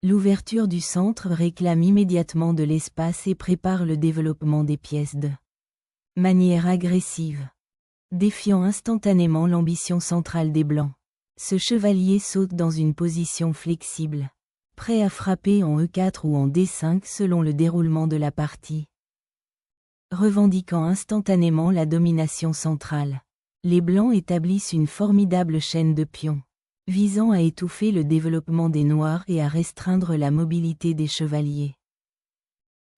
L'ouverture du centre réclame immédiatement de l'espace et prépare le développement des pièces de manière agressive, défiant instantanément l'ambition centrale des Blancs. Ce chevalier saute dans une position flexible, prêt à frapper en E4 ou en D5 selon le déroulement de la partie. Revendiquant instantanément la domination centrale, les Blancs établissent une formidable chaîne de pions, visant à étouffer le développement des Noirs et à restreindre la mobilité des chevaliers.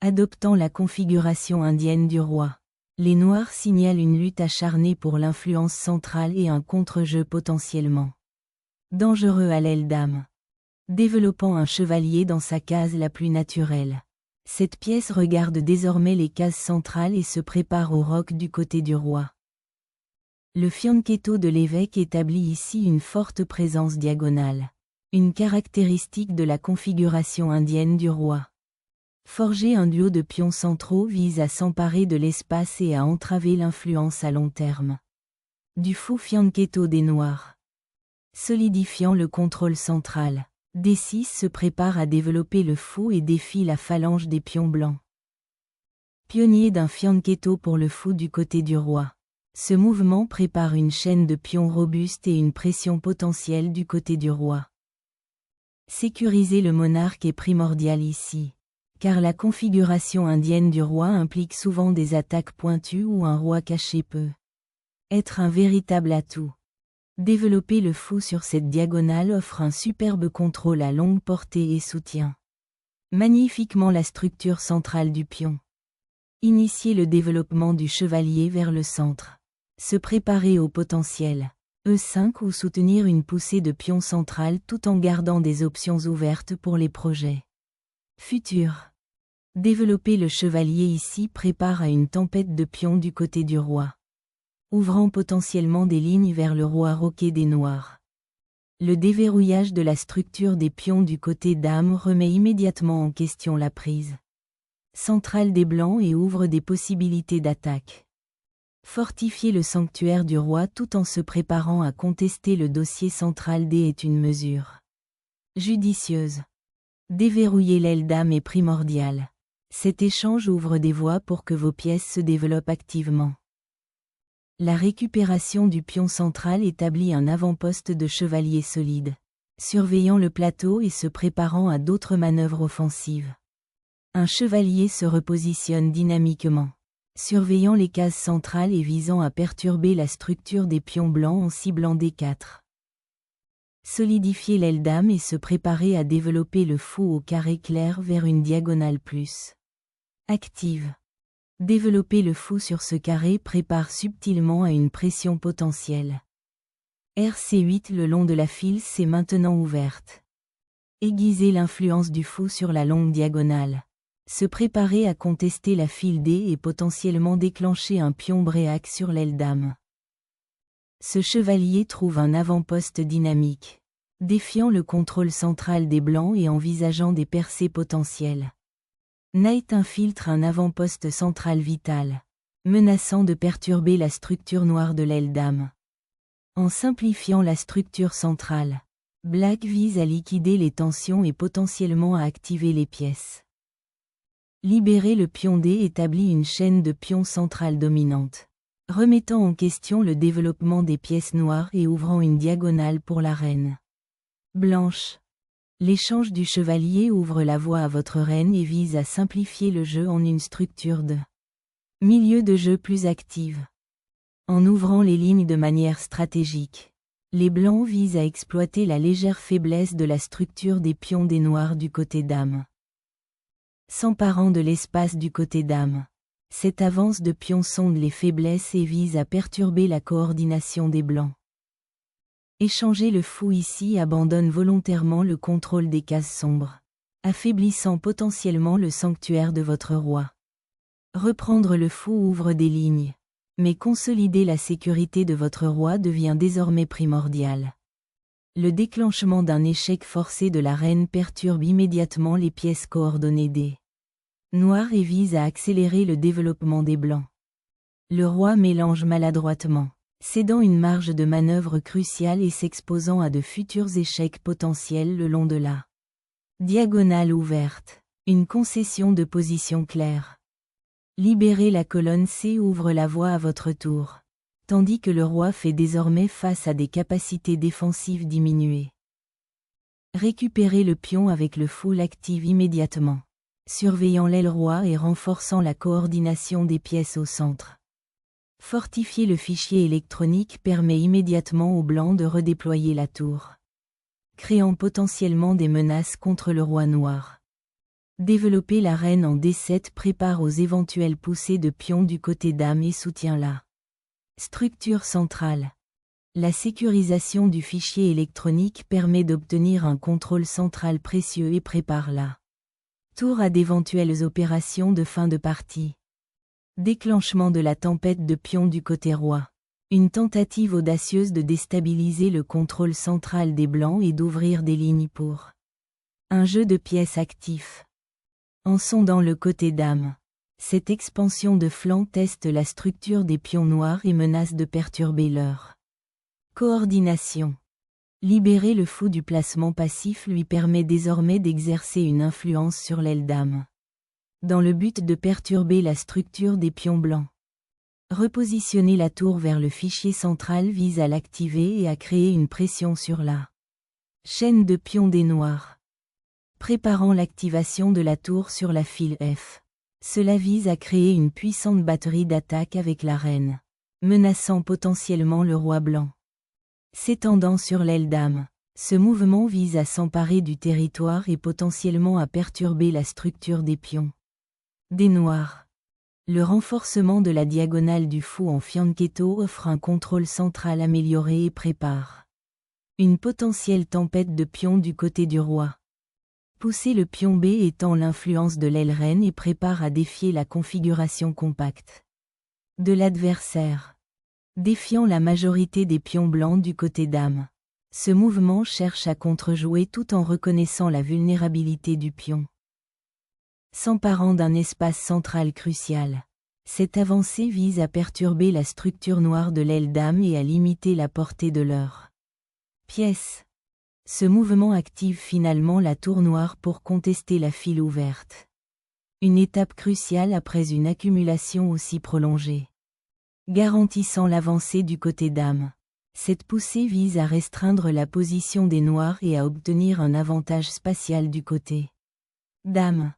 Adoptant la configuration indienne du roi, les Noirs signalent une lutte acharnée pour l'influence centrale et un contre-jeu potentiellement dangereux à l'aile dame, développant un chevalier dans sa case la plus naturelle. Cette pièce regarde désormais les cases centrales et se prépare au roc du côté du roi. Le fianchetto de l'évêque établit ici une forte présence diagonale, une caractéristique de la configuration indienne du roi. Forger un duo de pions centraux vise à s'emparer de l'espace et à entraver l'influence à long terme du faux fianchetto des Noirs. Solidifiant le contrôle central, D6 se prépare à développer le fou et défie la phalange des pions blancs. Pionnier d'un fianchetto pour le fou du côté du roi. Ce mouvement prépare une chaîne de pions robuste et une pression potentielle du côté du roi. Sécuriser le monarque est primordial ici, car la configuration indienne du roi implique souvent des attaques pointues où un roi caché peut être un véritable atout. Développer le fou sur cette diagonale offre un superbe contrôle à longue portée et soutient magnifiquement la structure centrale du pion. Initier le développement du chevalier vers le centre. Se préparer au potentiel E5 ou soutenir une poussée de pion central tout en gardant des options ouvertes pour les projets futurs. Développer le chevalier ici prépare à une tempête de pions du côté du roi, ouvrant potentiellement des lignes vers le roi roqué des Noirs. Le déverrouillage de la structure des pions du côté dame remet immédiatement en question la prise centrale des Blancs et ouvre des possibilités d'attaque. Fortifier le sanctuaire du roi tout en se préparant à contester le dossier central D est une mesure judicieuse. Déverrouiller l'aile dame est primordial. Cet échange ouvre des voies pour que vos pièces se développent activement. La récupération du pion central établit un avant-poste de chevalier solide, surveillant le plateau et se préparant à d'autres manœuvres offensives. Un chevalier se repositionne dynamiquement, surveillant les cases centrales et visant à perturber la structure des pions blancs en ciblant D4. Solidifier l'aile dame et se préparer à développer le fou au carré clair vers une diagonale plus active. Développer le fou sur ce carré prépare subtilement à une pression potentielle. RC8 le long de la file s'est maintenant ouverte. Aiguiser l'influence du fou sur la longue diagonale. Se préparer à contester la file D et potentiellement déclencher un pion bréac sur l'aile dame. Ce chevalier trouve un avant-poste dynamique, défiant le contrôle central des Blancs et envisageant des percées potentielles. Knight infiltre un avant-poste central vital, menaçant de perturber la structure noire de l'aile dame. En simplifiant la structure centrale, Black vise à liquider les tensions et potentiellement à activer les pièces. Libérer le pion D établit une chaîne de pions centrale dominante, remettant en question le développement des pièces noires et ouvrant une diagonale pour la reine blanche. L'échange du chevalier ouvre la voie à votre reine et vise à simplifier le jeu en une structure de milieu de jeu plus active. En ouvrant les lignes de manière stratégique, les Blancs visent à exploiter la légère faiblesse de la structure des pions des Noirs du côté dame. S'emparant de l'espace du côté dame, cette avance de pions sonde les faiblesses et vise à perturber la coordination des Blancs. Échanger le fou ici abandonne volontairement le contrôle des cases sombres, affaiblissant potentiellement le sanctuaire de votre roi. Reprendre le fou ouvre des lignes, mais consolider la sécurité de votre roi devient désormais primordial. Le déclenchement d'un échec forcé de la reine perturbe immédiatement les pièces coordonnées des Noirs et vise à accélérer le développement des Blancs. Le roi mélange maladroitement, cédant une marge de manœuvre cruciale et s'exposant à de futurs échecs potentiels le long de la Diagonale ouverte. Une concession de position claire. Libérer la colonne C ouvre la voie à votre tour. Tandis que le roi fait désormais face à des capacités défensives diminuées. Récupérer le pion avec le fou l'active immédiatement, surveillant l'aile roi et renforçant la coordination des pièces au centre. Fortifier le fichier électronique permet immédiatement au blanc de redéployer la tour, créant potentiellement des menaces contre le roi noir. Développer la reine en D7 prépare aux éventuelles poussées de pions du côté dame et soutient la structure centrale. La sécurisation du fichier électronique permet d'obtenir un contrôle central précieux et prépare la tour à d'éventuelles opérations de fin de partie. Déclenchement de la tempête de pions du côté roi. Une tentative audacieuse de déstabiliser le contrôle central des blancs et d'ouvrir des lignes pour un jeu de pièces actif. En sondant le côté dame, cette expansion de flanc teste la structure des pions noirs et menace de perturber leur coordination. Libérer le fou du placement passif lui permet désormais d'exercer une influence sur l'aile dame, dans le but de perturber la structure des pions blancs. Repositionner la tour vers le fichier central vise à l'activer et à créer une pression sur la chaîne de pions des noirs. Préparant l'activation de la tour sur la file F. Cela vise à créer une puissante batterie d'attaque avec la reine, menaçant potentiellement le roi blanc. S'étendant sur l'aile dame, ce mouvement vise à s'emparer du territoire et potentiellement à perturber la structure des pions des noirs. Le renforcement de la diagonale du fou en fianchetto offre un contrôle central amélioré et prépare une potentielle tempête de pions du côté du roi. Pousser le pion B étend l'influence de l'aile reine et prépare à défier la configuration compacte de l'adversaire. Défiant la majorité des pions blancs du côté dame. Ce mouvement cherche à contrejouer tout en reconnaissant la vulnérabilité du pion. S'emparant d'un espace central crucial. Cette avancée vise à perturber la structure noire de l'aile dame et à limiter la portée de leur pièce. Ce mouvement active finalement la tour noire pour contester la file ouverte. Une étape cruciale après une accumulation aussi prolongée. Garantissant l'avancée du côté dame. Cette poussée vise à restreindre la position des noirs et à obtenir un avantage spatial du côté dame.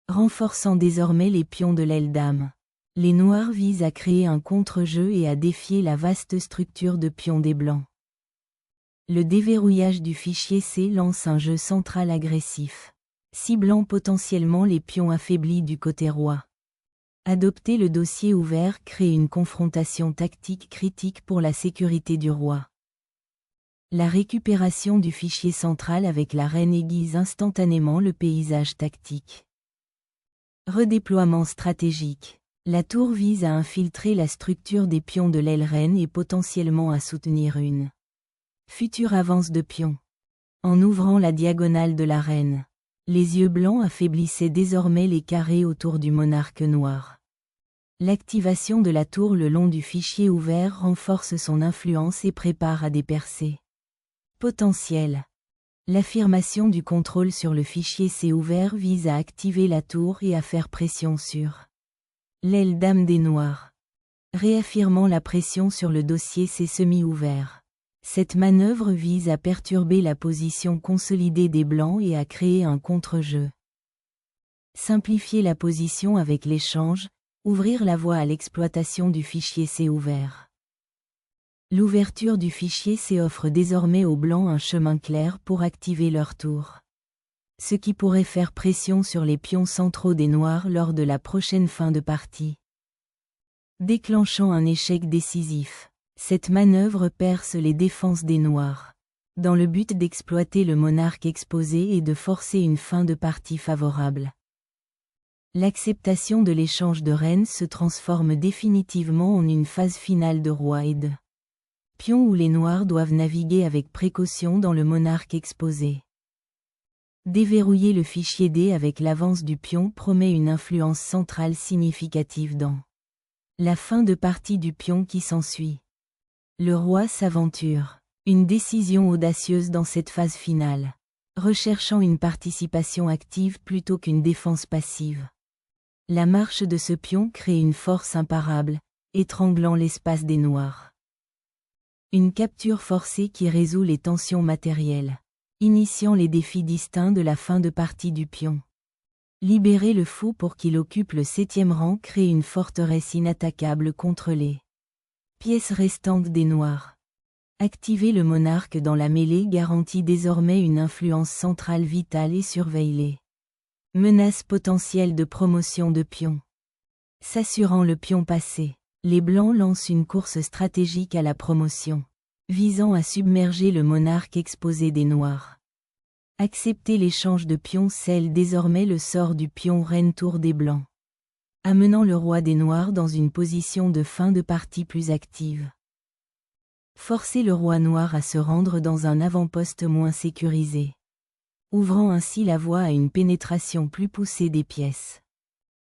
Renforçant désormais les pions de l'aile dame. Les noirs visent à créer un contre-jeu et à défier la vaste structure de pions des blancs. Le déverrouillage du fichier C lance un jeu central agressif, ciblant potentiellement les pions affaiblis du côté roi. Adopter le dossier ouvert crée une confrontation tactique critique pour la sécurité du roi. La récupération du fichier central avec la reine aiguise instantanément le paysage tactique. Redéploiement stratégique. La tour vise à infiltrer la structure des pions de l'aile reine et potentiellement à soutenir une future avance de pions. En ouvrant la diagonale de la reine, les yeux blancs affaiblissaient désormais les carrés autour du monarque noir. L'activation de la tour le long du fichier ouvert renforce son influence et prépare à des percées potentielles. L'affirmation du contrôle sur le fichier C ouvert vise à activer la tour et à faire pression sur l'aile dame des noirs. Réaffirmant la pression sur le dossier C semi-ouvert. Cette manœuvre vise à perturber la position consolidée des blancs et à créer un contre-jeu. Simplifier la position avec l'échange, ouvrir la voie à l'exploitation du fichier C ouvert. L'ouverture du fichier C offre désormais aux blancs un chemin clair pour activer leur tour. Ce qui pourrait faire pression sur les pions centraux des noirs lors de la prochaine fin de partie. Déclenchant un échec décisif. Cette manœuvre perce les défenses des noirs, dans le but d'exploiter le monarque exposé et de forcer une fin de partie favorable. L'acceptation de l'échange de reines se transforme définitivement en une phase finale de roi et de pion où les noirs doivent naviguer avec précaution dans le monarque exposé. Déverrouiller le fichier D avec l'avance du pion promet une influence centrale significative dans la fin de partie du pion qui s'ensuit. Le roi s'aventure. Une décision audacieuse dans cette phase finale. recherchant une participation active plutôt qu'une défense passive. La marche de ce pion crée une force imparable, étranglant l'espace des noirs. Une capture forcée qui résout les tensions matérielles, initiant les défis distincts de la fin de partie du pion. Libérer le fou pour qu'il occupe le 7e rang crée une forteresse inattaquable contre les pièces restantes des noirs. Activer le monarque dans la mêlée garantit désormais une influence centrale vitale et surveille les menaces potentielles de promotion de pions. S'assurant le pion passé, les blancs lancent une course stratégique à la promotion, visant à submerger le monarque exposé des noirs. Accepter l'échange de pions scelle désormais le sort du pion reine tour des blancs, amenant le roi des noirs dans une position de fin de partie plus active. Forcer le roi noir à se rendre dans un avant-poste moins sécurisé, ouvrant ainsi la voie à une pénétration plus poussée des pièces.